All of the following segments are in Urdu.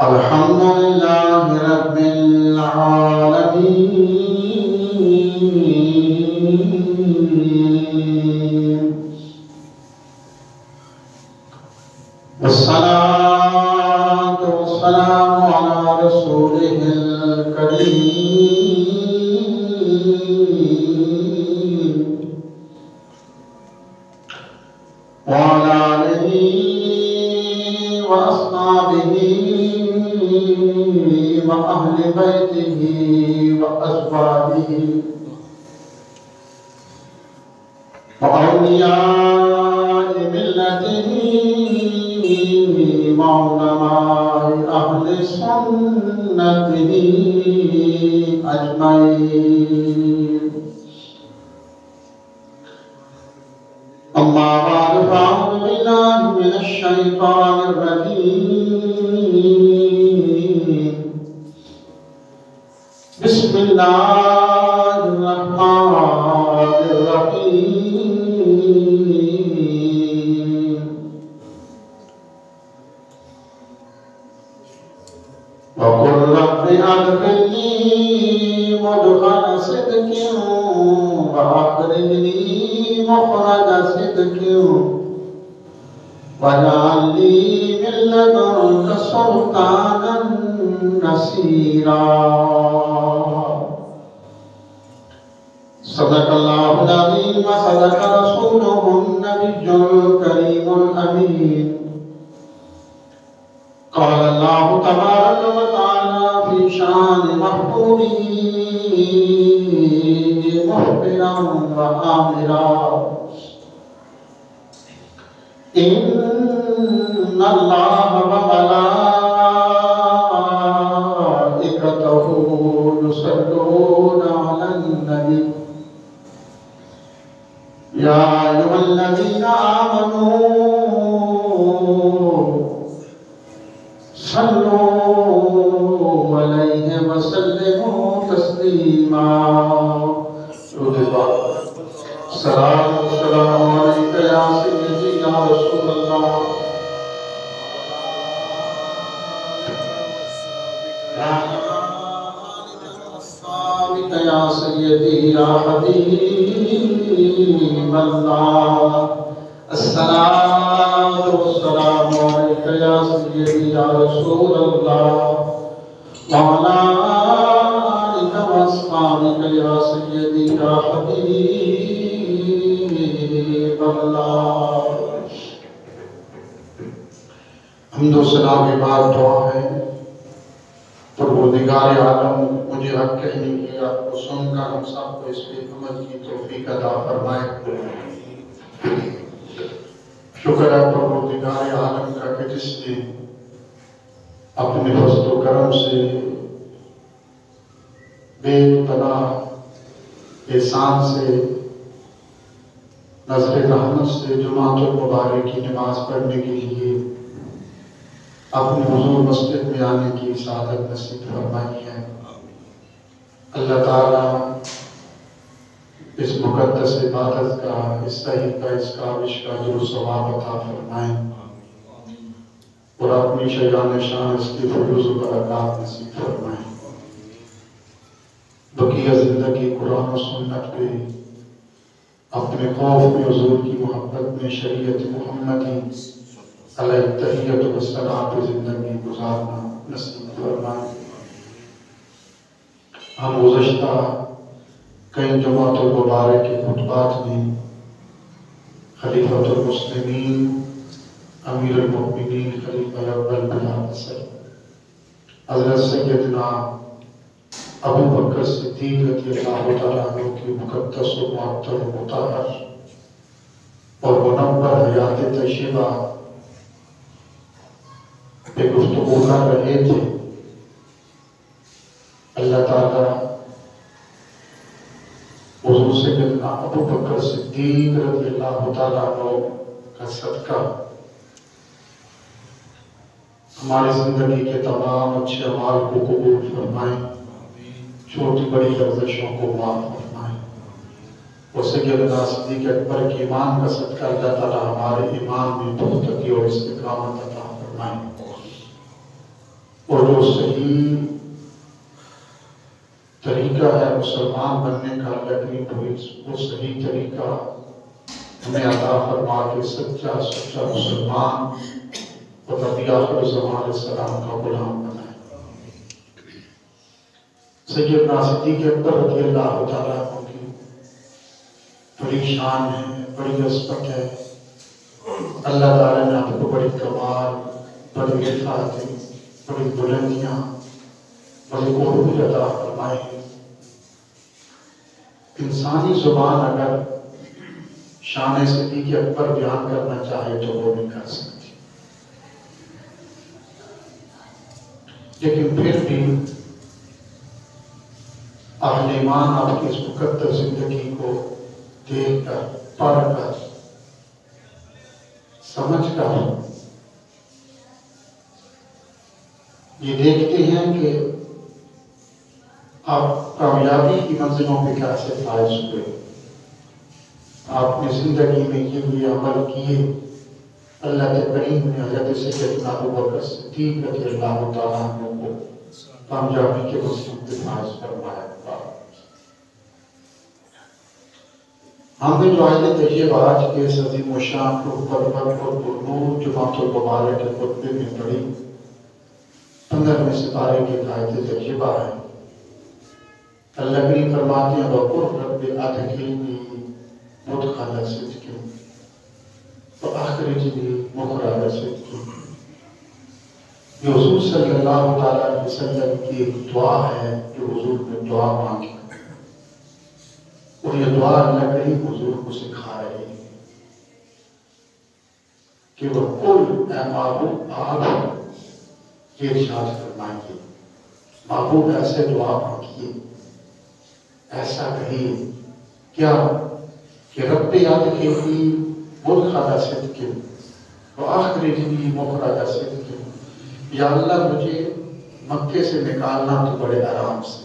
الحمد لله رب العالمين والصلاة والسلام على رسوله الكريم وعلى آله وأصحابه وأهل بيته وأزواجه وأولياء ملته وعلماء أهل سنته أجمعين. أما بعد فأعوذ بالله من الشيطان الرجيم. بسم الله الرحمن الرحيم. وقل رب أدخلني مدخل صدق وأخرجني مخرج صدق واجعل لي من لدنك سلطانا نصيرا. صدق الله العظيم وصدق رسوله النبي الكريم الأمين. قال الله تبارك وتعالى في شان محبوبه مخبرا وآمرا: إن الله وملائكته يصلون على النبي يا أيها الذين آمنوا صلوا عليه وسلموا تسليما. السلام عليك يا سيدي يا رسول الله. يا سيدي يا حبيب الله. الصلاة والسلام عليك يا سيدي يا رسول الله وعلى آلك وأصحابك يا سيدي يا حبيب الله. حمد و ثنا کے بعد دعا ہے: پروردگار عالم مجھے حق کہنے کی آپ کو سن کر ہم سب کو اس پہ عمل کی توفیق عطا فرمائے. شکر ہے پروردگار عالم کا کہ جس نے اپنے فضل و کرم سے بے پناہ احسان سے نظر رحمت سے جمعۃ المبارک کی نماز پڑھنے کے لیے اپنے حضور مسجد میں آنے کی سعادت نصیب فرمائی ہے. اللہ تعالیٰ اس مقدس عبادت کا اس صحیح کا اس کاوش کا جو ثواب عطا فرمائیں اور اپنی شیان شان اس کی فیوز و برکات نصیب فرمائیں. بقیہ زندگی قرآن و سنت پہ اپنے خوف میں حضور کی محبت میں شریعت محمدی علیہ التحیت و السلام پہ زندگی گزارنا نصیب فرمائیں. ہم گزشتہ کئی جمعۃ المبارک کے خطبات میں خلیفۃ المسلمین امیر المؤمنین خلیفہ اول بلا نصر حضرت سیدنا ابو بکر صدیق رضی اللہ تعالیٰ عنہ کی مقدس و معطر و مطہر اور منور حیات طیبہ پہ گفتگو کر رہے تھے. اللہ تعالیٰ حضور سیدنا ابو بکر صدیق رضی اللہ تعالیٰ عنہ کا صدقہ ہماری زندگی کے تمام اچھے اعمال کو قبول فرمائیں، چھوٹی بڑی لغزشوں کو معاف فرمائیں. وہ سیدنا صدیق اکبر کے ایمان کا صدقہ اللہ تعالیٰ ہمارے ایمان میں پختگی اور استقامت عطا فرمائے، اور جو صحیح طریقہ ہے مسلمان بننے کا اللہ کریم وہ صحیح طریقہ ہمیں عطا فرما کے سچا مسلمان اور نبی آخر زمان علیہ السلام کا غلام بنائے۔ سیدنا صدیق اکبر رضی اللہ تعالیٰ عنہ کی بڑی شان ہے، بڑی عظمت ہے۔ اللہ تعالیٰ نے آپ کو بڑی کمال، بڑی رفعتیں، بڑی بلندیاں، بڑی قربت عطا فرمائے۔ انسانی زبان اگر شان صدیق اکبر بیان کرنا چاہے تو وہ نہیں کر سکتی، لیکن پھر بھی اہل ایمان آپ کی اس مقدر زندگی کو دیکھ کر، پڑھ کر، سمجھ کر یہ دیکھتے ہیں کہ آپ کامیابی کی منزلوں پہ کیسے فائز ہوئے، آپ نے زندگی میں یہ عمل کیے۔ اللہ کے کریم نے حضرت سیدنا ابوبکر صدیق رضی اللہ تعالیٰ عنہ کو کامیابی کے منزلوں پہ فائز فرمایا۔ ہم نے جو آیت طیبہ آج کے اس عظیم و شان پربرکت اور پرنور جماعت المبارک کے خطبے میں پڑھی 15ویں سپارے کی آیت طیبہ ہے۔ اللہ کریم فرماتے ہیں وَقُلْ رَبِّ أَدْخِلْنِي مُدْخَلَ صِدْقٍ وَأَخْرِجْنِي مُخْرَجَ صِدْقٍ۔ یہ حضور صلی اللہ تعالیٰ علیہ وسلم کی ایک دعا ہے جو حضور نے دعا مانگی، اور یہ دعا اللہ کریم حضور کو سکھا رہی ہے کہ وہ قل اے محبوب آپ یہ ارشاد فرمائیے، محبوب ایسے دعا مانگیے، ایسا کہیے کیا کہ رب ادخلنی مدخل صدق واخرجنی مخرج صدق، یا اللہ مجھے مکے سے نکالنا تو بڑے آرام سے،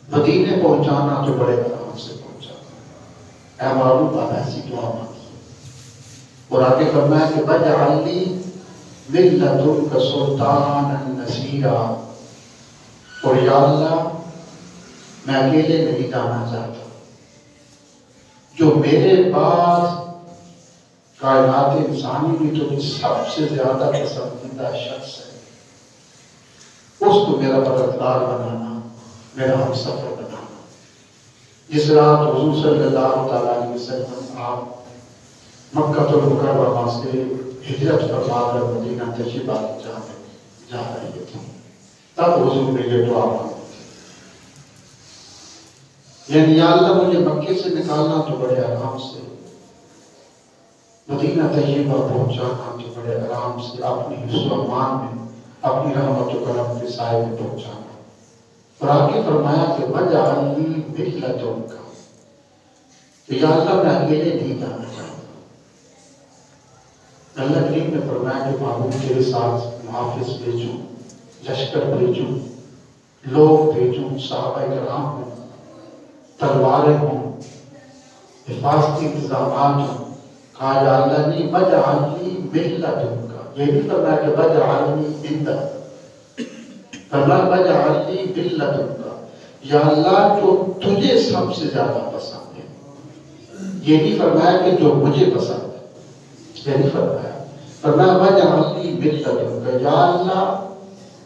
مدینے پہنچانا تو بڑے آرام سے پہنچانا۔ اے محبوب آپ ایسی دعا مانگیے، اور آگے فرمایا کہ وَاجْعَلْ لِي مِن لَّدُنْكَ سُلْطَانًا نَصِيرًا، اور یا اللہ میں اکیلے نہیں جانا چاہتا، جو میرے پاس کائنات انسانی بھی تو سب سے زیادہ پسندیدہ شخص ہے، اس کو میرا مددگار بنانا، میرا ہم سفر بنانا۔ جس رات حضور صلی اللہ تعالیٰ علیہ وسلم آپ مکہ المکرمہ سے ہجرت فرما کر مدینہ تشریف جا رہے تھے، تب حضور نے یہ دعا مانگی، یعنی یا اللہ مجھے مکے سے نکالنا تو بڑے آرام سے، مدینہ طیبہ پہنچانا تو بڑے آرام سے، اپنی حفظ و امان میں، اپنی رحمت و کرم کے سائے میں پہنچانا۔ اور آگے فرمایا کہ وَاجْعَلْ لِي مِن لَّدُنْكَ، کہ یا اللہ میں اکیلے نہیں جانا چاہتا۔ اللہ کریم نے فرمایا کہ محبوب تیرے ساتھ محافظ بھیجوں، لشکر بھیجوں، لوگ بھیجوں، صحابہ کرام ہوں، تلواریں ہوں، حفاظتی انتظامات ہوں۔ کہا یا اللہ نہیں وَاجْعَلْ لِي مِن لَّدُنْكَ، یہ بھی فرمایا کہ وَاجْعَلْ لِي مِن لَّدُنْكَ، فرمایا وَاجْعَلْ لِي مِن لَّدُنْكَ، یا اللہ جو تجھے سب سے زیادہ پسند ہے۔ یہ نہیں فرمایا کہ جو مجھے پسند ہے، یہ نہیں فرمایا، فرمایا وَاجْعَلْ لِي مِن لَّدُنْكَ، یا اللہ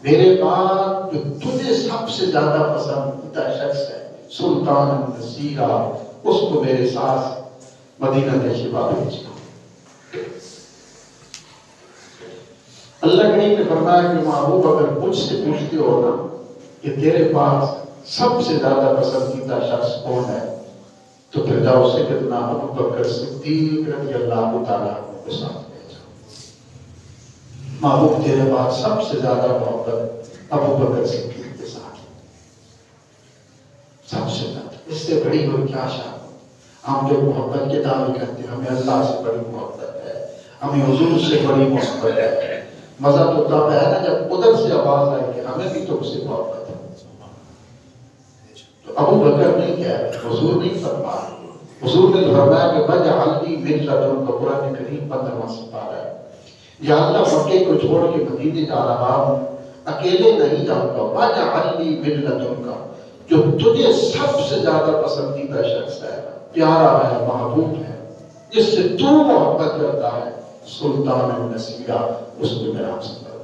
میرے بعد جو تجھے سب سے زیادہ پسندیدہ شخص ہے، سلطان نصیرہ، اس کو میرے ساتھ مدینہ طیبہ بھیجنا۔ اللہ کریم نے فرمایا کہ محبوب اگر مجھ سے پوچھتے ہو نا کہ تیرے پاس سب سے زیادہ پسندیدہ شخص کون ہے، تو پھر جاؤ سیدنا ابوبکر صدیق رضی اللہ تعالیٰ عنہ کے ساتھ بھیجا۔ محبوب تیرے پاس سب سے زیادہ محبت ابوبکر صدیق کے ساتھ، سب سے زیادہ، اس سے بڑی اور کیا شان۔ ہم جو محبت کے دعوے کرتے ہیں، ہمیں اللہ سے بڑی محبت ہے، ہمیں حضور سے بڑی محبت ہے۔ مزہ تو تب ہے نا جب ادھر سے آواز آئے کہ ہمیں بھی تم سے محبت ہے، تو ابو بکر نہیں کہہ رہے، حضور نہیں فرما رہے، حضور نے فرمایا کہ وَجْعَلْ لِي مِن لَدُنْكَ، قرآن کریم 15واں سپارہ ہے، یا اللہ مکے کو چھوڑ کے مدینے جا رہا ہوں، اکیلے نہیں جاؤں گا، وَجْعَلْ لِي مِن لَدُنْكَ، جو تجھے سب سے زیادہ پسندیدہ شخص ہے، پیارا ہے، محبوب ہے، جس سے تو محبت کرتا ہے، سلطان النصیرہ، اس کو میرا حاصل کرو۔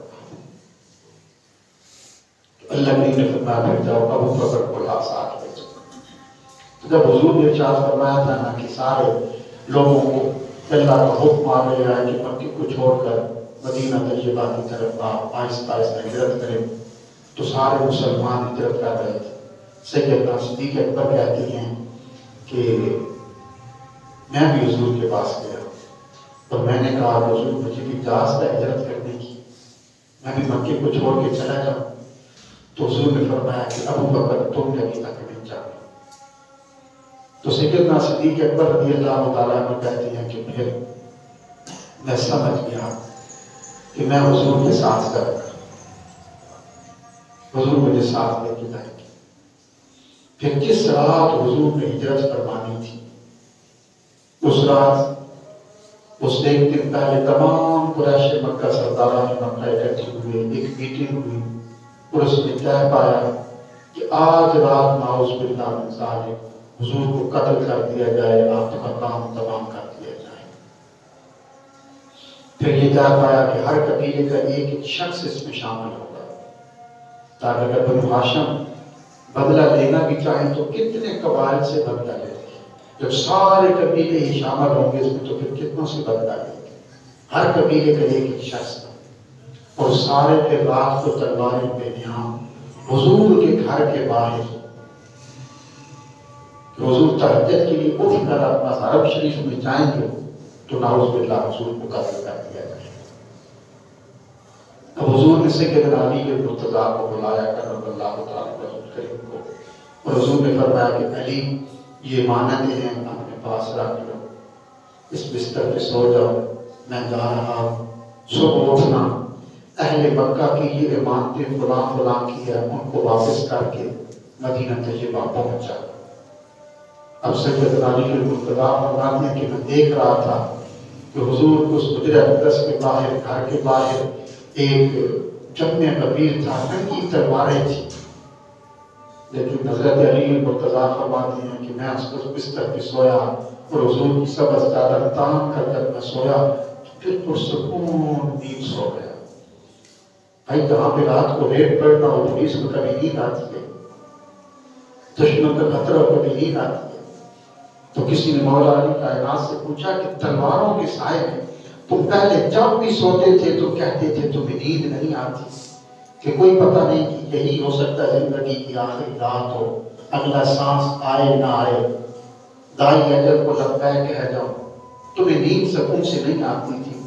اللہ کریم نے فرمایا پھر جاؤ ابو بکر کو لا ساتھ لے جاؤ۔ جب حضور نے ارشاد فرمایا تھا نا کہ سارے لوگوں کو اللہ کا حکم آ گیا ہے کہ مکے کو چھوڑ کر مدینہ طیبہ کی طرف آہستہ آہستہ ہجرت کریں، تو سارے مسلمان ہجرت کر رہے تھے۔ سیدنا صدیق اکبر کہتے ہیں کہ میں بھی حضور کے پاس گیا اور میں نے کہا حضور مجھے بھی اجازت ہے ہجرت کرنے کی، میں بھی مکے کو چھوڑ کے چلا جاؤں؟ تو حضور نے فرمایا کہ ابو بکر تم نے ابھی تک نہیں جانا۔ تو سیدنا صدیق اکبر رضی اللہ تعالیٰ عنہ کہتے ہیں کہ پھر میں سمجھ گیا کہ میں حضور کے ساتھ کروں گا، حضور مجھے ساتھ لے کے جائیں گے۔ پھر جس رات حضور نے ہجرت فرمانی تھی، اس رات اس ایک دن پہلے تمام قریش مکہ سرداران مکہ اکٹھے ہوئے، ایک میٹنگ ہوئی اور اس نے طے پایا کہ آج رات نعوذ باللہ من ذالک حضور کو قتل کر دیا جائے، آپ کا کام تمام کر دیا جائے۔ پھر یہ طے پایا کہ ہر قبیلے کا ایک شخص اس میں شامل ہوگا، تاکہ اگر بنو ہاشم بدلہ لینا بھی چاہیں تو کتنے قبائل سے بدلہ لیں، جب سارے قبیلے ہی شامل ہوں گے اس میں تو پھر کتنوں سے بدلہ لیں گے۔ ہر قبیلے کا ایک شخص اور سارے کے رات کو تلواریں بے نیام حضور کے گھر کے باہر، حضور تہجد کے لیے اٹھ کر اپنا حرم شریف میں جائیں گے تو نعوذ باللہ حضور کو قتل کر دیا جائے۔ اب حضور نے سیدنا علی مرتضیٰ کو بلایا کرم اللہ تعالیٰ کریم کو، اور حضور نے فرمایا کہ علی یہ مانندیں ہیں اپنے پاس رکھ لو، اس بستر پہ سو جاؤ، میں جا رہا ہوں، صبح اٹھنا، اہل مکہ کی یہ امانتیں فلاں فلاں کی ہے ان کو واپس کر کے مدینہ طیبہ پہنچا۔ اب سیدنا علی مرتضیٰ فرماتے ہیں کہ میں دیکھ رہا تھا کہ حضور اس حجرہ اقدس کے باہر، گھر کے باہر ایک جمع کبیر تھا، ننگی تلواریں تھی، لیکن حضرت علی مرتضیٰ فرماتے ہیں کہ میں اس بستر پہ سویا اور حضور کی سبز چادر تان کر کر میں سویا، پھر پرسکون نیند سو گیا۔ بھائی جہاں پہ رات کو ریڈ پڑنا ہو پولیس کو کبھی نیند آتی ہے، دشمن کا خطرہ ہو کبھی نیند آتی ہے؟ تو کسی نے مولا علی کائنات سے پوچھا کہ تلواروں کے سائے میں تم پہلے جب بھی سوتے تھے تو کہتے تھے تمہیں نیند نہیں آتی، کہ کوئی پتہ نہیں کہ یہی ہو سکتا ہے زندگی کی آخری رات ہو، اگلا سانس آئے نہ آئے، دائی اجل کو لبیک کہہ جاؤ، تمہیں نیند سکون سے نہیں آتی تھی۔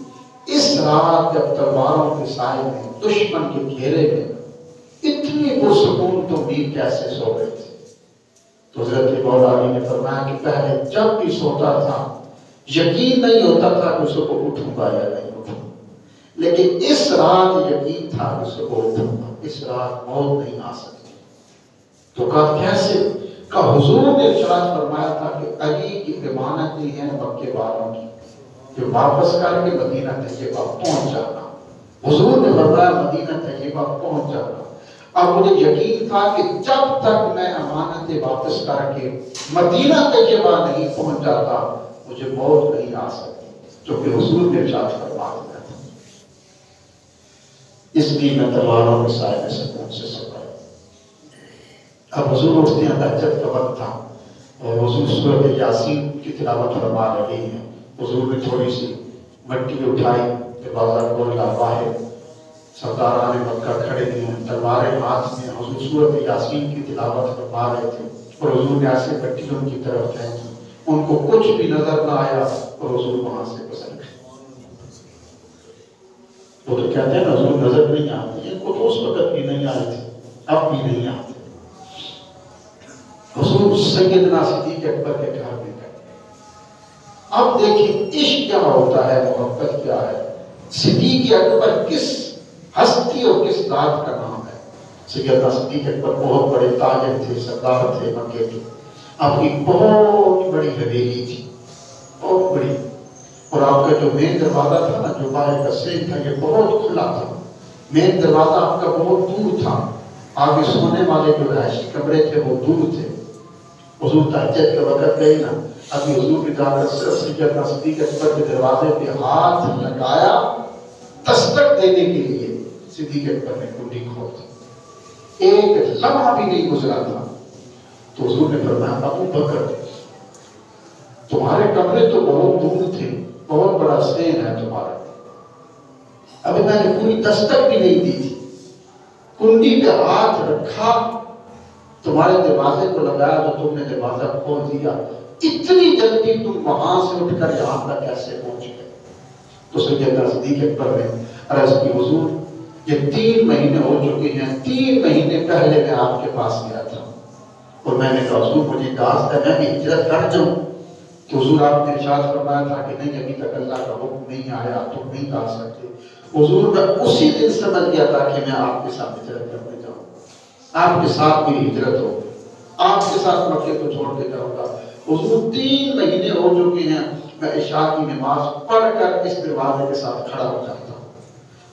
اس رات جب تلواروں کے سائے میں، دشمن کے گھیرے میں اتنی پرسکون تم نیند کیسے سو گئے تھے؟ تو حضرت مولا علی نے فرمایا کہ پہلے جب بھی سوتا تھا یقین نہیں ہوتا تھا کہ اس کو اٹھوں گا یا نہیں اٹھوں، لیکن اس رات یقین تھا کہ اس کو اٹھوں گا، اس رات موت نہیں آ سکتی۔ تو کہا کیسے؟ کہا حضور نے ارشاد فرمایا تھا کہ علی کی ضمانتیں ہیں مکے والوں کی کہ واپس کر کے مدینہ طیبہ پہنچ جانا۔ حضور نے فرمایا مدینہ طیبہ پہنچ جانا۔ اب مجھے یقین تھا کہ جب تک میں امانتیں واپس کر کے مدینہ طیبہ نہیں پہنچ جاتا مجھے موت نہیں آ سکتی، جو کہ حضور نے ارشاد فرما دیا تھا۔ اس لیے میں تلواروں کے سائے میں سکون سے سو گیا۔ اب حضور اٹھتے ہیں، تہجد کا وقت تھا اور حضور سورۃ یاسین کی تلاوت فرما رہے ہیں۔ حضور نے تھوڑی سی مٹی اٹھائی، دروازہ کھولا، باہر سرداران مکہ کھڑے ہیں، تلواریں ہاتھ میں، حضور سورۃ یاسین کی تلاوت فرما رہے تھے اور حضور نے ایسے مٹی ان کی طرف پھینکی، ان کو کچھ بھی نظر نہ آیا اور حضور وہاں سے گزر گئے۔ وہ تو کہتے ہیں نا حضور نظر نہیں آتی، ان کو تو اس وقت بھی نہیں آئے تھے، اب بھی نہیں آتے۔ حضور سیدنا صدیق اکبر کے گھر میں گئے۔ اب دیکھیں عشق کیا ہوتا ہے، محبت کیا ہے۔ صدیق اکبر کس ہستی اور کس ذات کا نام ہے؟ سیدنا صدیق اکبر بہت بڑے تاجر تھے، سردار تھے مکے کے. آپ کی بہت بڑی حویلی تھی، بہت بڑی. اور آپ کا جو مین دروازہ تھا نا، جو باہر کا سین تھا، یہ بہت کھلا تھا. مین دروازہ آپ کا بہت دور تھا. آگے سونے والے جو رہائشی کمرے تھے وہ دور تھے. حضور تہجد کے وقت گئے نا، ابھی حضور نے جا کر سیدنا صدیق اکبر کے دروازے پہ ہاتھ لگایا دستک دینے کے لیے، صدیق اکبر نے کنڈی کھول دی. ایک لمحہ بھی نہیں گزرا تھا تو حضور نے فرمایا ابو بکر تمہارے کمرے تو بہت دور تھے، بہت بڑا سین ہے تمہارا، ابھی میں نے پوری دستک بھی نہیں دی تھی، کنڈی پہ ہاتھ رکھا، تمہارے دروازے کو لگایا تو تم نے دروازہ کھول دیا، اتنی جلدی تم وہاں سے اٹھ کر یہاں تک کیسے پہنچ گئے؟ تو سیدنا صدیق اکبر نے عرض کی حضور یہ 3 مہینے ہو چکے ہیں، 3 مہینے پہلے میں آپ کے پاس گیا تھا اور میں نے کہا حضور مجھے اجازت ہے میں بھی ہجرت کر جاؤں. تو حضور آپ نے ارشاد فرمایا تھا کہ نہیں ابھی تک اللہ کا حکم نہیں آیا، تم نہیں جا سکتے. حضور میں اسی دن سمجھ گیا تھا کہ میں آپ کے ساتھ ہجرت کرنے جاؤں، آپ کے ساتھ میری ہجرت ہو، آپ کے ساتھ مکے کو چھوڑ کے جاؤں گا. حضور 3 مہینے ہو چکے ہیں، میں عشاء کی نماز پڑھ کر اس دروازے کے ساتھ کھڑا ہو جاتا ہوں.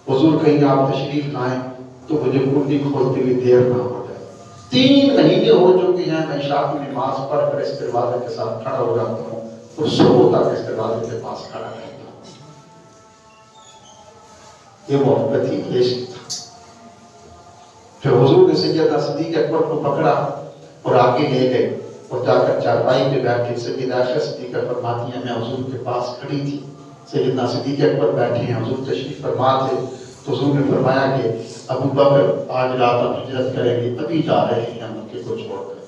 حضور کہیں آپ تشریف لائیں تو مجھے کنڈی کھولتے ہوئے دیر نہ ہو جائے. 3 مہینے ہو چکے ہیں، میں عشاء کی نماز پڑھ کر اس دروازے کے ساتھ کھڑا ہو جاتا ہوں اور صبح تک اس دروازے کے پاس کھڑا رہتا ہوں. یہ محبت ہی عشق تھا. پھر حضور نے سیدنا صدیق اکبر کو پکڑا اور آگے لے گئے اور جا کر چارپائی پہ بیٹھے. سیدہ عائشہ صدیقہ فرماتی ہیں میں حضور کے پاس کھڑی تھی، سیدنا صدیق اکبر بیٹھے ہیں، حضور تشریف فرما تھے. تو حضور نے فرمایا کہ ابو بکر آج رات ہم ہجرت کریں گے، ابھی جا رہے ہیں مکے کو چھوڑ کر.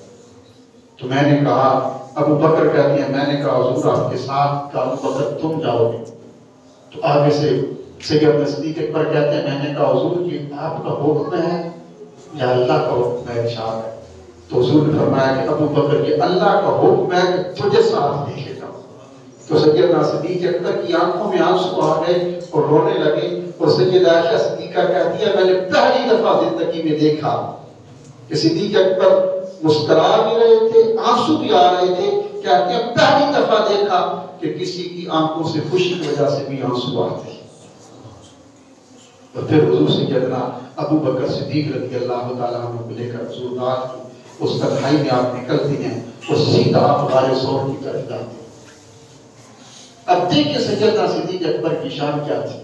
تو میں نے کہا ابو بکر کہتی ہیں میں نے کہا حضور آپ کے ساتھ، کہ ابو بکر تم جاؤ گے. تو آگے سے سیدنا صدیق اکبر کہتے ہیں میں نے کہا حضور کہ آپ کا حکم ہے یا اللہ کا حکم ہے ارشاد ہے؟ تو حضور نے فرمایا کہ ابو بکر یہ اللہ کا حکم ہے کہ تجھے ساتھ لے کے جاؤ. تو سیدنا صدیق اکبر کی آنکھوں میں آنسو آ گئے اور رونے لگے. اور سیدہ عائشہ صدیقہ کہتی ہے میں نے پہلی دفعہ زندگی میں دیکھا کہ صدیق اکبر مسکرا بھی رہے تھے، آنسو بھی آ رہے تھے. کہتے ہیں پہلی دفعہ دیکھا کہ کسی کی آنکھوں سے خوشی کی وجہ سے بھی آنسو آتے. اور پھر حضور سیدنا ابو بکر صدیق رضی اللہ تعالیٰ عنہ کو لے کر حضور رات کی اس تنہائی میں آپ نکلتی ہیں اور سیدھا آپ غار ثور کی طرف جاتے ہیں. اب دیکھیں سیدنا صدیق اکبر کی شان کیا تھی.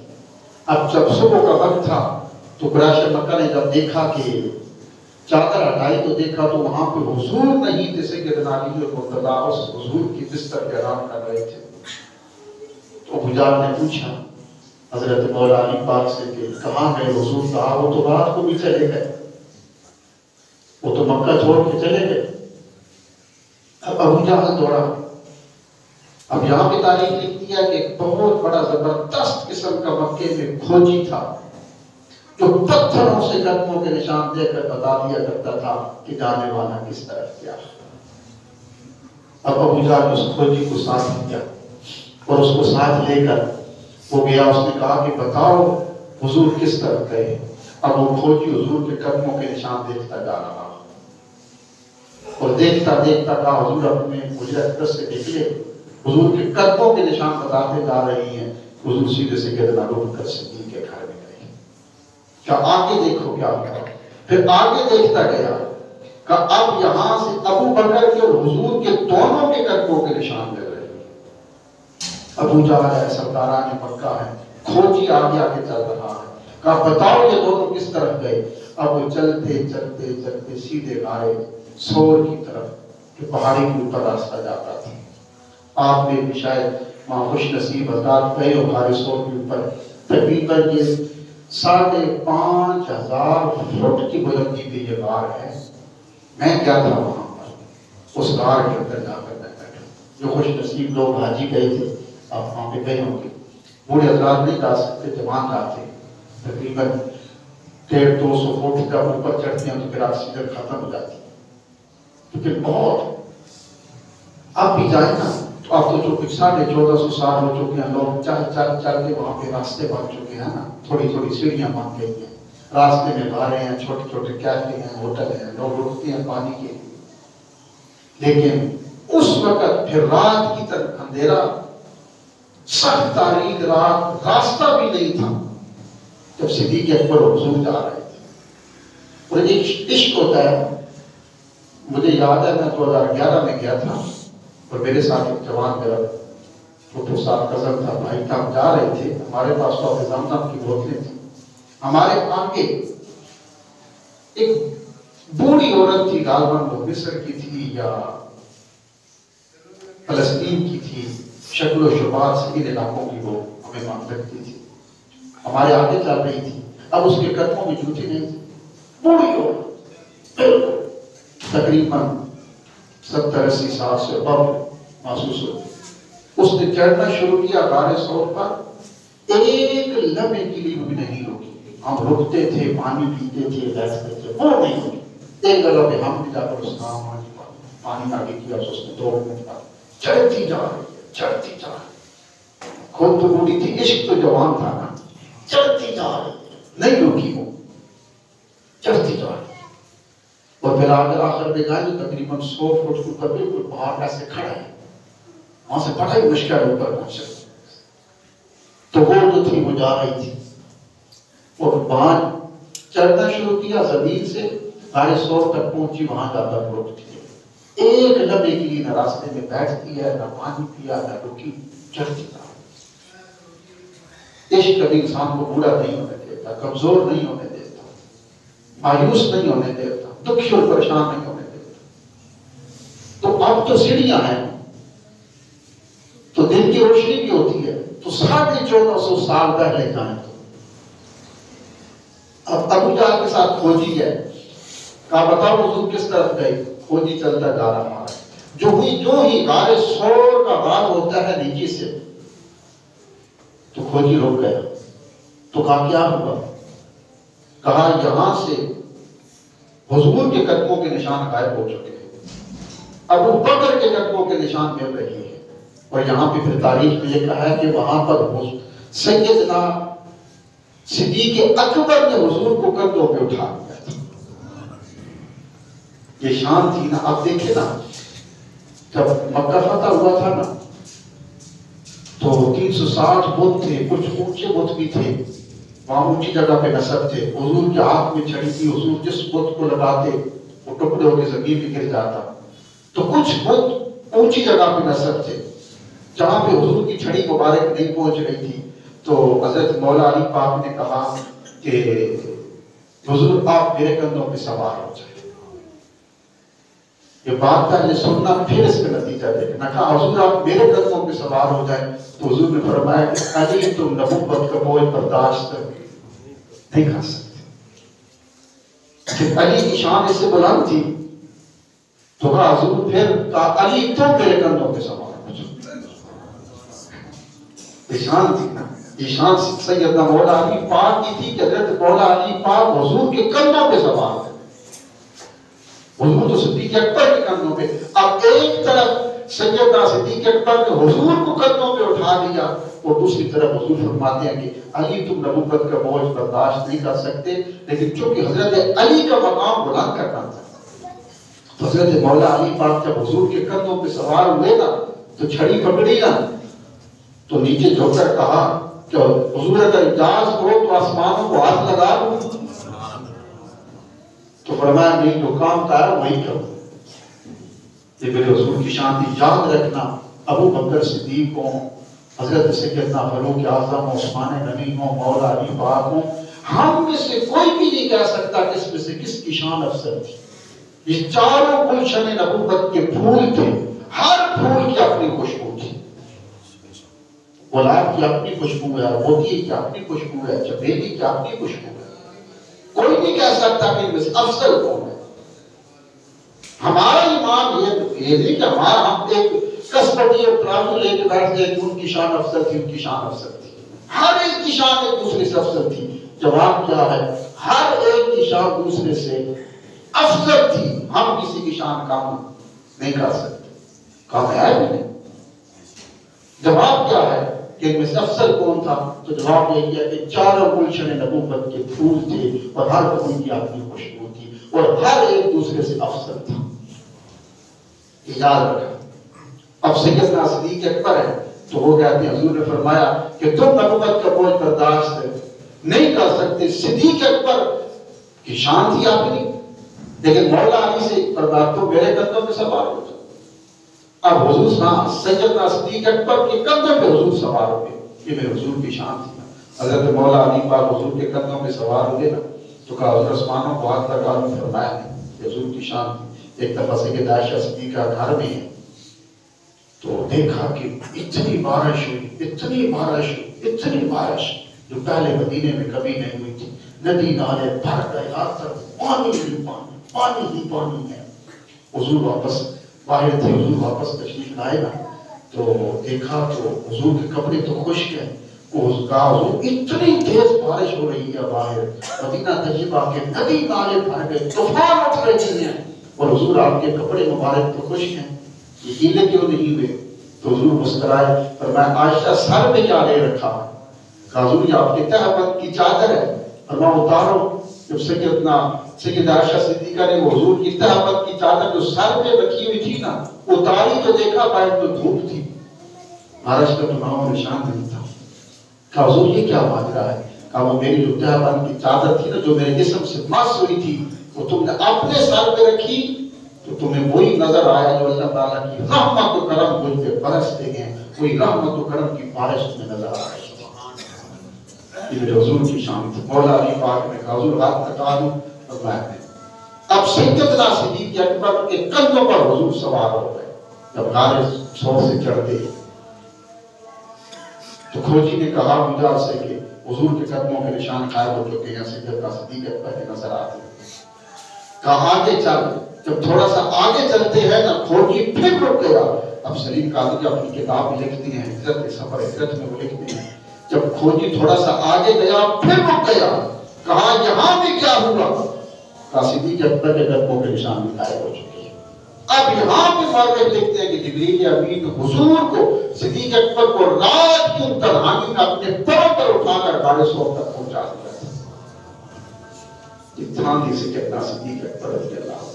اب جب صبح کا وقت تھا تو قریش مکہ نے جب دیکھا کہ چادر ہٹائی تو دیکھا تو وہاں پہ حضور نہیں تھے. سیدنا علی مرتضیٰ اس حضور کی بستر پہ آرام کر رہے تھے. تو ابو جہل نے پوچھا حضرت مولا علی پاک سے کہ کہاں گئے حضور؟ کہا وہ تو رات کو بھی چلے گئے، وہ تو مکہ چھوڑ کے چلے گئے. اب ابو جہل دوڑا. اب یہاں پہ تاریخ لکھتی ہے کہ ایک بہت بڑا زبردست قسم کا مکے میں کھوجی تھا جو پتھروں سے قدموں کے نشان دے کر بتا دیا کرتا تھا کہ جانے والا کس طرف گیا. اب ابو جہل نے اس کھوجی کو ساتھ لیا اور اس کو ساتھ لے کر وہ گیا. اس نے کہا کہ بتاؤ حضور کس طرف گئے؟ اب وہ کھوجی حضور کے قدموں کے نشان دیکھتا جا رہا اور دیکھتا دیکھتا کہا حضور اپنے حجرت سے نکلے، حضور کے قدموں کے نشان بتاتے جا رہی ہیں. حضور سیدھے سے سیدنا ابو بکر صدیق کے گھر میں گئے. کیا آگے دیکھو کیا ہوا. پھر آگے دیکھتا گیا کہ اب یہاں سے ابو بکر کے اور حضور کے دونوں کے قدموں کے نشان لگ رہے ہیں. ابو جہل ہے، سرداران مکہ ہے، کھوجی آگے آگے چل رہا ہے. کہا بتاؤ یہ دونوں کس طرف گئے؟ اب وہ چلتے چلتے چلتے سیدھے غار ثور کی طرف جو پہاڑی کے اوپر راستہ جاتا تھا. آپ نے بھی شاید وہاں خوش نصیب حضرات گئے ہو غار ثور کے اوپر. تقریباً یہ 5,500 فٹ کی بلندی پہ یہ غار ہے. میں کیا تھا وہاں پر اس غار کے اندر جا کر میں بیٹھا. جو خوش نصیب لوگ حاجی گئے تھے آپ وہاں پہ گئے ہوں گے. بوڑھے حضرات نہیں جا سکتے، جوان جاتے. تقریباً 150-200 فٹ کا اوپر چڑھتے ہیں تو پھر آکسیجن ختم ہو جاتی ہے. تو پھر بہت آپ بھی جائیں نا تو آپ تو جو کچھ 1450 سال ہو چکے ہیں، لوگ چل چل چل کے وہاں پہ راستے بن چکے ہیں نا، تھوڑی تھوڑی سیڑھیاں بن گئی ہیں. راستے میں غاریں ہیں، چھوٹے چھوٹے کیفے ہیں، ہوٹل ہیں، لوگ رکتے ہیں پانی کے لیے. لیکن اس وقت پھر رات کی طرح اندھیرا، سخت تاریک رات، راستہ بھی نہیں تھا جب صدیق اکبر حضور جا رہے تھے. اور ایک عشق ہوتا ہے. مجھے یاد ہے میں 2011 میں گیا تھا اور میرے ساتھ ایک جوان میرا چھوٹو صاحب کزن تھا، بھائی تھا. ہم جا رہے تھے، ہمارے پاس تو زمزم کی بوتلیں تھیں. ہمارے آگے ایک بوڑھی عورت تھی، غالباً وہ مصر کی تھی یا فلسطین کی تھی، شکل و شباب سے ان علاقوں کی وہ ہمیں مان رکھتی تھی. ہمارے آگے چل رہی تھی. اب اس کے قدموں میں جوتی نہیں تھی. بوڑھی عورت، بالکل تقریباً 70-80 سال سے اب محسوس ہوتی. اس نے چڑھنا شروع کیا غار ثور پر. ایک لمحے کے لیے بھی نہیں رکی. ہم رکتے تھے، پانی پیتے تھے، بیٹھتے تھے، وہ نہیں رکی. ایک جگہ پہ ہم بھی جا کر اس نام پانی آگے کیا، اس نے 2 منٹ بعد چڑھتی جا رہی ہے، چڑھتی جا رہی ہے. خود تو بوڑھی تھی، عشق تو جوان تھا نا. چڑھتی جا رہی ہے، نہیں رکی، وہ چڑھتی جا رہی ہے. اور پھر آخر میں گئے تو تقریباً 100 فٹ کے اوپر بالکل پہاڑ ایسے کھڑا ہے. وہاں سے بڑا ہی مشکل اوپر پہنچا. تو وہ جو تھی وہ جا رہی تھی اور وہاں چڑھنا شروع کیا زمین سے. غار ثور تک پہنچی، وہاں جا کر رکتی ہے. ایک لمحے کے لیے نہ راستے میں بیٹھتی ہے، نہ پانی پیا، نہ رکی، چڑھتی جا رہی. عشق کبھی انسان کو بوڑھا نہیں ہونے دیتا، کمزور نہیں ہونے دیتا، مایوس نہیں ہونے دیتا، دکھی اور پریشان نہیں ہونے دیتا. تو اب تو سیڑھیاں ہیں تو دن کی روشنی بھی ہوتی ہے. تو 1450 سال پہلے جائیں تو اب ابو جہل کے ساتھ کھوجی ہے. کہا بتاؤ حضور کس طرف گئی؟ کھوجی چلتا جا رہا ہے. جو ہی غار ثور کا آغاز ہوتا ہے نیچے سے، تو کھوجی رک گیا. تو کہا کیا ہوا؟ کہا یہاں سے حضور کے قدموں کے نشان غائب ہو چکے ہیں، ابو بکر کے قدموں کے نشان مل رہے ہیں. اور یہاں پہ پھر تاریخ میں یہ کہا ہے کہ وہاں پر سیدنا صدیق اکبر نے حضور کو کندھوں پہ اٹھا دیا تھا. یہ شان تھی نا. اب دیکھیں نا، جب مکہ فتح ہوا تھا نا تو 360 بت تھے، کچھ اونچے بت بھی تھے. وہاں اونچی جگہ پہ نصب تھے. حضور کے ہاتھ میں چھڑی تھی، حضور جس بت کو لگاتے وہ ٹکڑے ہو کے زمین پہ گر جاتا. تو کچھ بت اونچی جگہ پہ نصب تھے جہاں پہ حضور کی چھڑی مبارک نہیں پہنچ رہی تھی. تو حضرت مولا علی پاک نے کہا کہ حضور آپ میرے کندھوں پہ سوار ہو جائیں. یہ بات پہلے سننا، پھر اس کا نتیجہ دیکھنا. کہا حضور آپ میرے قدموں پہ سوار ہو جائیں. تو حضور نے فرمایا کہ علی تم نبوت کا بوجھ برداشت نہیں کر سکتے. کہ علی کی شان اس سے بلند تھی. تو کہا حضور پھر کہا علی تم میرے قدموں پہ سوار ہو جائیں. یہ شان تھی نا. یہ شان سیدنا مولا علی پاک کی تھی کہ حضرت مولا علی پاک حضور کے قدموں پہ سوار تھے. حضور تو صدیق اکبر کے کندھوں پہ. اب ایک طرف سیدنا صدیق اکبر نے حضور کو کندھوں پہ اٹھا لیا اور دوسری طرف حضور فرماتے ہیں کہ علی تم نبوت کا بوجھ برداشت نہیں کر سکتے. لیکن چونکہ حضرت علی کا مقام بلند کرنا تھا، تو حضرت مولا علی پاک جب حضور کے کندھوں پہ سوار ہوئے نا تو چھڑی پکڑی نا تو نیچے جھک کر کہا کہ حضور اگر اجازت ہو تو آسمانوں کو ہاتھ لگا دوں. تو فرمایا نہیں، جو کام کا ہے وہی کرو. یہ میرے حضور کی شان تھی. یاد رکھنا ابو بکر صدیق ہوں، حضرت سیدنا فاروق اعظم ہوں، عثمان غنی ہوں، مولا علی پاک ہوں، ہم میں سے کوئی بھی نہیں کہہ سکتا کس میں سے کس کی شان افضل تھی. یہ چاروں گلشن نبوت کے پھول تھے. ہر پھول کی اپنی خوشبو تھی. گلاب کی اپنی خوشبو ہے، موتی کی اپنی خوشبو ہے، چمیلی کی اپنی خوشبو ہے. کوئی نہیں کہہ سکتا کہ ان میں سے افضل کون ہے. ہمارا ایمان یہ نہیں کہ ہم ایک کسبتی اور ترازو لے کے بیٹھ گئے کہ ان کی شان افضل تھی، ان کی شان افضل تھی. ہر ایک کی شان ایک دوسرے سے افضل تھی. جواب کیا ہے؟ ہر ایک کی شان دوسرے سے افضل تھی. ہم کسی کی شان کم نہیں کر سکتے، کم ہے بھی نہیں. جواب کیا ہے؟ کہ ان میں سے افضل کون تھا؟ تو جواب یہ کیا کہ چاروں گلشن نبوت کے پھول تھے اور ہر پھول کی اپنی خوشبو تھی اور ہر ایک دوسرے سے افضل تھا. یاد رکھا. اب سیدنا صدیق اکبر ہے تو وہ کہتے ہیں حضور نے فرمایا کہ تم نبوت کا بوجھ برداشت نہیں کر سکتے. صدیق اکبر کی شان تھی آپ کی، لیکن مولا علی سے فرمایا تو میرے کندھوں پہ سوار ہو جاؤ. اب حضور سیدنا صدیق اکبر کے کندھوں پہ حضور سوار ہو گئے. یہ میرے حضور کی شان تھی. حضرت مولا علی پاک حضور کے کندھوں پہ سوار ہو گئے نا تو کہا حضور آسمانوں کو ہاتھ لگا کے فرمایا نہیں، یہ حضور کی شان تھی. ایک دفعہ سیدہ عائشہ صدیقہ گھر میں ہے تو دیکھا کہ اتنی بارش جو پہلے مدینے میں کبھی نہیں ہوئی تھی. ندی نالے بھر گئے، آج تک پانی ہی پانی ہے. حضور واپس باہر تھے، حضور واپس تشریف لائے نا تو دیکھا تو حضور کے کپڑے تو خشک ہیں. حضور اتنی تیز بارش ہو رہی ہے باہر مدینہ طیبہ کے، ندی نالے بھر گئے، طوفان اٹھ رہے ہیں اور حضور آپ کے کپڑے مبارک تو خشک ہیں، یہ گیلے کیوں نہیں ہوئے؟ تو حضور مسکرائے اور میں عائشہ سر میں کیا لے رکھا؟ کہا حضور یہ آپ کے تہبند کی چادر ہے. فرمایا اتارو. جب سیدہ عائشہ صدیقہ نے وہ حضور کی تہبند کی چادر جو سر پہ رکھی ہوئی تھی نا اتاری تو دیکھا باہر تو دھوپ تھی، بارش کا تو نام و نشان نہیں تھا. کہا حضور یہ کیا ماجرا ہے؟ کہا وہ میری جو تہبند کی چادر تھی نا جو میرے جسم سے مس ہوئی تھی وہ تم نے اپنے سر پہ رکھی تو تمہیں وہی نظر آیا جو اللہ تعالیٰ کی رحمت و کرم مجھ پہ برستے ہیں، وہی رحمت و کرم کی بارش تمہیں نظر آ رہی ہے. یہ میرے حضور کی شان تھی. مولا علی پاک نے کہا حضور ہاتھ ہٹا دو. اب سیدنا صدیق اکبر کے کندھوں پر حضور سوار ہو گئے. جب غار ثور سے چڑھتے تو کھوجی نے کہا مجھے سے کہ حضور کے قدموں کے نشان غائب ہو چکے ہیں، سیدنا صدیق اکبر کے نظر آتے ہیں. کہا آگے چل. جب تھوڑا سا آگے چلتے ہیں نا کھوجی پھر رک گیا. اب سلیم قاضی اپنی کتاب میں لکھتے ہیں ہجرت سفر ہجرت میں وہ لکھتے ہیں جب کھوجی تھوڑا سا آگے گیا پھر رک گیا. کہا یہاں بھی کیا ہوا؟ کہا صدیق اکبر کے قدموں کے نشان بھی غائب ہو چکے ہیں. اب یہاں پہ مورخ لکھتے ہیں کہ جبریل امین حضور کو صدیق اکبر کو رات کی تنہائی میں اپنے پروں پر اٹھا کر غار ثور تک پہنچا دیا تھا. اتنا ہی سے کہنا صدیق اکبر رضی اللہ عنہ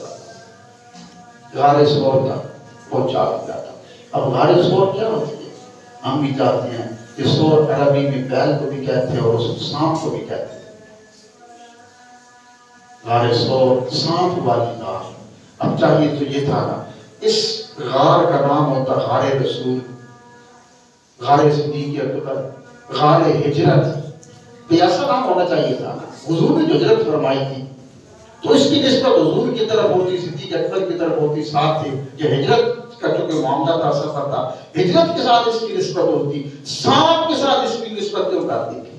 غار ثور تک پہنچا دیا تھا. اب غار ثور کیا ہوتی ہے؟ ہم بھی جانتے ہیں کہ ثور عربی میں بیل کو بھی کہتے ہیں اور اس سانپ کو بھی کہتے ہیں. غار ثور سانپ والی غار. اب چاہیے تو یہ تھا نا اس غار کا نام ہوتا غار رسول، غار صدیق اکبر، غار ہجرت. یہ ایسا نام ہونا چاہیے تھا. حضور نے جو ہجرت فرمائی تھی تو اس کی نسبت حضور کی طرف ہوتی، صدیق اکبر کی طرف ہوتی. ساتھ تھے کہ ہجرت کا چونکہ معاملہ تھا، سفر تھا، ہجرت کے ساتھ اس کی نسبت ہوتی. سانپ کے ساتھ اس کی نسبت کیوں کرتی تھی؟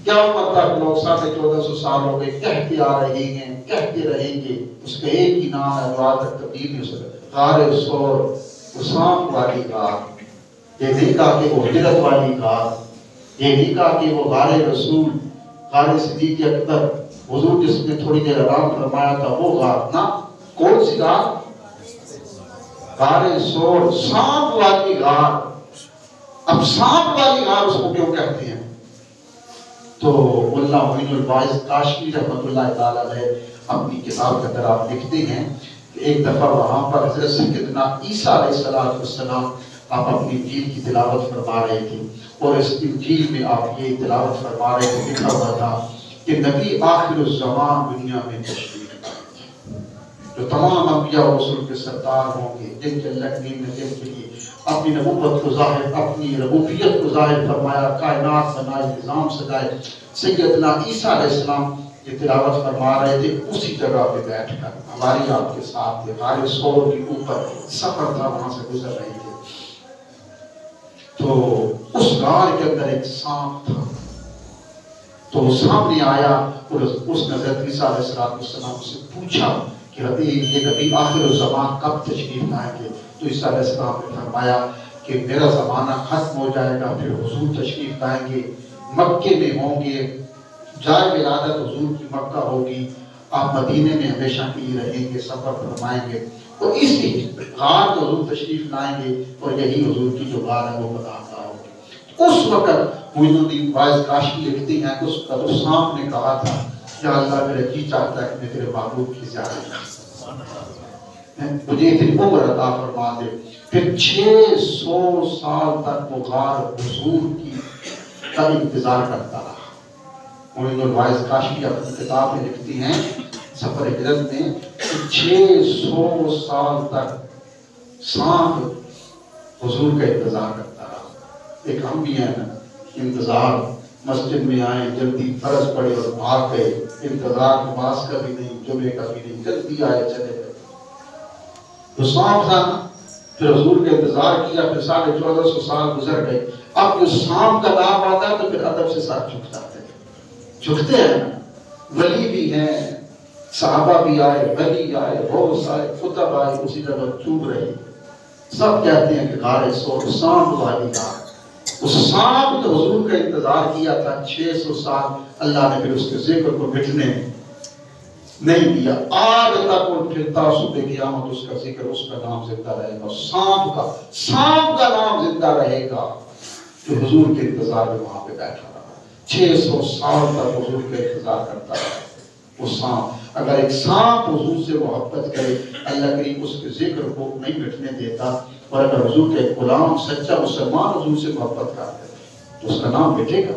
کیا عمر تک لوگ 1450 سال ہو گئے کہتے آ رہے ہیں، کہتے رہیں گے، اس کا ایک ہی نام ہے جو آج تک تبدیل نہیں ہو سکتا، غار ثور. وہ سانپ والی غار. یہ نہیں کہا کہ وہ ہجرت والی غار، یہ نہیں کہا کہ وہ غار رسول، غار صدیق اکبر حضور جس نے تھوڑی دیر آرام فرمایا تھا وہ غار نا. کون سی غار؟ غار ثور، سانپ والی غار. اب سانپ والی غار اس کو کیوں کہتے ہیں؟ تو ملا معین الواعظ کاشمی رحمۃ اللہ تعالیٰ علیہ اپنی کتاب کے اندر آپ لکھتے ہیں کہ ایک دفعہ وہاں پر حضرت سیدنا عیسیٰ علیہ السلام آپ اپنی انجیل کی تلاوت فرما رہے تھے اور اس انجیل میں آپ یہ تلاوت فرما رہے تھے، لکھا ہوا تھا کہ نبی آخر الزمان دنیا میں تشریف لائیں گے، جو تمام انبیاء و رسول کے سردار ہوں گے، جن کے اللہ کریم نے جن کے لیے اپنی نبوت کو ظاہر، اپنی ربوبیت کو ظاہر فرمایا، کائنات بنائے، نظام سجائے. سیدنا عیسیٰ علیہ السلام یہ تلاوت فرما رہے تھے اسی جگہ پہ بیٹھ کر. ہماری آپ کے ساتھ تھے، غار ثور کے اوپر سفر تھا، وہاں سے گزر رہے تھے. تو اس غار کے اندر ایک سانپ تھا. تو وہ سامنے آیا اور اس نے حضرت عیسیٰ علیہ السلام سے پوچھا کہ یہ نبی آخر الزمان کب تشریف لائیں گے؟ تو عیسیٰ علیہ السلام نے فرمایا کہ میرا زمانہ ختم ہو جائے گا، پھر حضور تشریف لائیں گے، مکے میں ہوں گے، جائے ولادت حضور کی مکہ ہوگی، آپ مدینے میں ہمیشہ کے لیے رہیں گے، سفر فرمائیں گے، اور اسی غار کو حضور تشریف لائیں گے اور یہی حضور کی جو غار ہے وہ بتا ہوگی. اس وقت معین الدین وائز کاشفی لکھتی ہیں اس وقت اس سانپ نے کہا تھا یا اللہ میرا جی چاہتا ہے کہ میں تیرے محبوب کی زیارت کروں، مجھے اتنی عمر عطا فرما دے۔ پھر 600 سال تک وہ غار حضور کی کا انتظار کرتا رہا۔ معین الوائز کاشفی اپنی کتاب میں لکھتی ہیں سفر ہجرت میں 600 سال تک سانپ حضور کا انتظار کرتا رہا۔ ایک ہم بھی ہیں نا، انتظار، مسجد میں آئے جلدی فرض پڑے اور بھاگ گئے، انتظار نماز کا بھی نہیں، جمعے کا بھی نہیں، جلدی آئے چلے گئے۔ تو سانپ تھا نا، پھر حضور کا انتظار کیا، پھر 1450 سال گزر گئے۔ اب جو سانپ کا نام آتا ہے تو پھر ادب سے ساتھ جھک جاتے ہیں، جھکتے ہیں نا۔ ولی بھی ہیں، صحابہ بھی آئے، ولی آئے، غوث آئے، کتب آئے، اسی جگہ چوب رہے، سب کہتے ہیں کہ غار سور سانپ والی غار۔ اس سانپ جو حضور کا انتظار کیا تھا 600 سال، اللہ نے پھر اس کے ذکر کو مٹنے نہیں دیا، آج تک وہ پھرتا، صبح قیامت اس کا ذکر، اس کا نام زندہ رہے گا۔ سانپ کا نام زندہ رہے گا جو حضور کے انتظار میں وہاں پہ بیٹھا رہا، 600 سال تک حضور کا انتظار کرتا رہا۔ وہ سانپ، اگر ایک سانپ حضور سے محبت کرے، اللہ کریم اس کے ذکر کو نہیں مٹنے دیتا، اور اگر حضور کے غلام سچا مسلمان حضور سے محبت کرتے تو اس کا نام مٹے گا،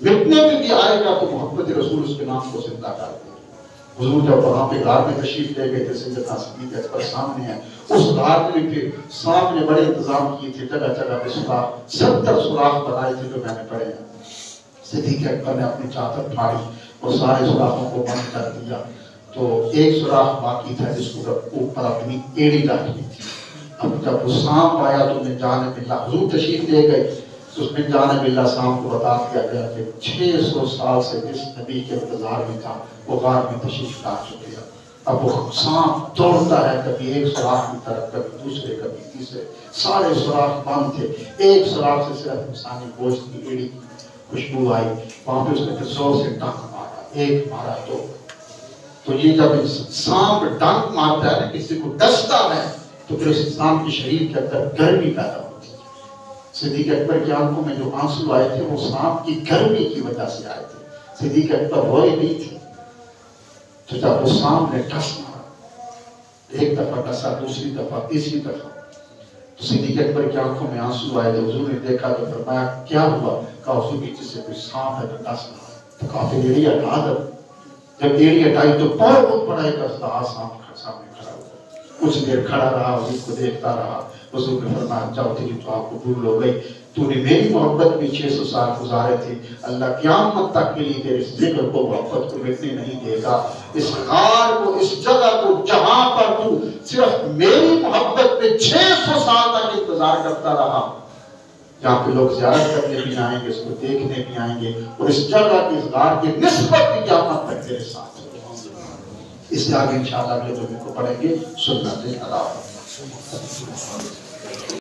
مٹنے میں بھی آئے گا تو محبت رسول اس کے نام کو زندہ کر دے گا۔ حضور جب وہاں پہ غار میں تشریف لے گئے تھے، سیدنا صدیق اکبر سامنے ہیں، اس غار میں پھر سانپ نے بڑے انتظام کیے تھے، جگہ جگہ پہ سوراخ، 70 سوراخ بنائے تھے جو میں نے پڑھے ہیں۔ صدیق اکبر نے اپنی چادر پھاڑی اور سارے سوراخوں کو بند کر دیا، تو ایک سوراخ باقی تھا جس کو اوپر اپنی ایڑی رکھی تھی۔ اب جب وہ سانپ آیا تو میں جانب اللہ، حضور تشریف لے گئے تو اس میں جانب اللہ سانپ کو بتا دیا گیا کہ 600 سال سے جس نبی کے انتظار میں تھا وہ غار میں تشریف لا چکے ہیں۔ اب وہ سانپ دوڑتا ہے، کبھی ایک سوراخ کی طرف، کبھی دوسرے، کبھی تیسرے، سارے سوراخ بند تھے، ایک سوراخ سے صرف انسانی گوشت کی ایڑی کی خوشبو آئی، وہاں پہ اس نے پھر زور سے ڈنک مارا، ایک مارا تو یہ جب سانپ ڈنک مارتا ہے نا، کسی کو ڈستا ہے تو پھر اس انسان کی شریر کے اندر گرمی پیدا ہوتی ہے۔ صدیق اکبر کی آنکھوں میں جو آنسو آئے تھے وہ سانپ کی گرمی کی وجہ سے آئے تھے، صدیق اکبر روئے نہیں تھے۔ تو جب وہ سانپ نے ڈس مارا، ایک دفعہ ڈسا، دوسری دفعہ، تیسری دفعہ، تو صدیق اکبر کی آنکھوں میں آنسو آئے۔ جب حضور نے دیکھا تو فرمایا کیا ہوا؟ کہا حضور پیچھے سے کوئی سانپ ہے جو ڈس رہا۔ تو کہا پھر ایڑی ہٹا دو۔ جب ایڑی ہٹائی تو بہت بڑا ایک اژدہا سانپ سامنے کھڑا ہوا، کچھ دیر کھڑا رہا، حضور کو دیکھتا رہا۔ حضور نے فرمایا جاؤ، تیری دعا قبول ہو گئی، تو نے میری محبت میں 600 سال گزارے تھے، اللہ قیامت تک کے لیے تیرے ذکر کو، محبت کو مٹنے نہیں دے گا۔ اس غار کو، اس جگہ کو، جہاں پر تو صرف میری محبت میں 600 سال تک انتظار کرتا رہا، جہاں پہ لوگ زیارت کرنے بھی آئیں گے، اس کو دیکھنے بھی آئیں گے، اور اس جگہ کی، اس غار کی نسبت بھی قیامت تک تیرے ساتھ ہوگی۔ اس سے آگے انشاءاللہ اگلے جمعے کو پڑھیں گے سنت ادا۔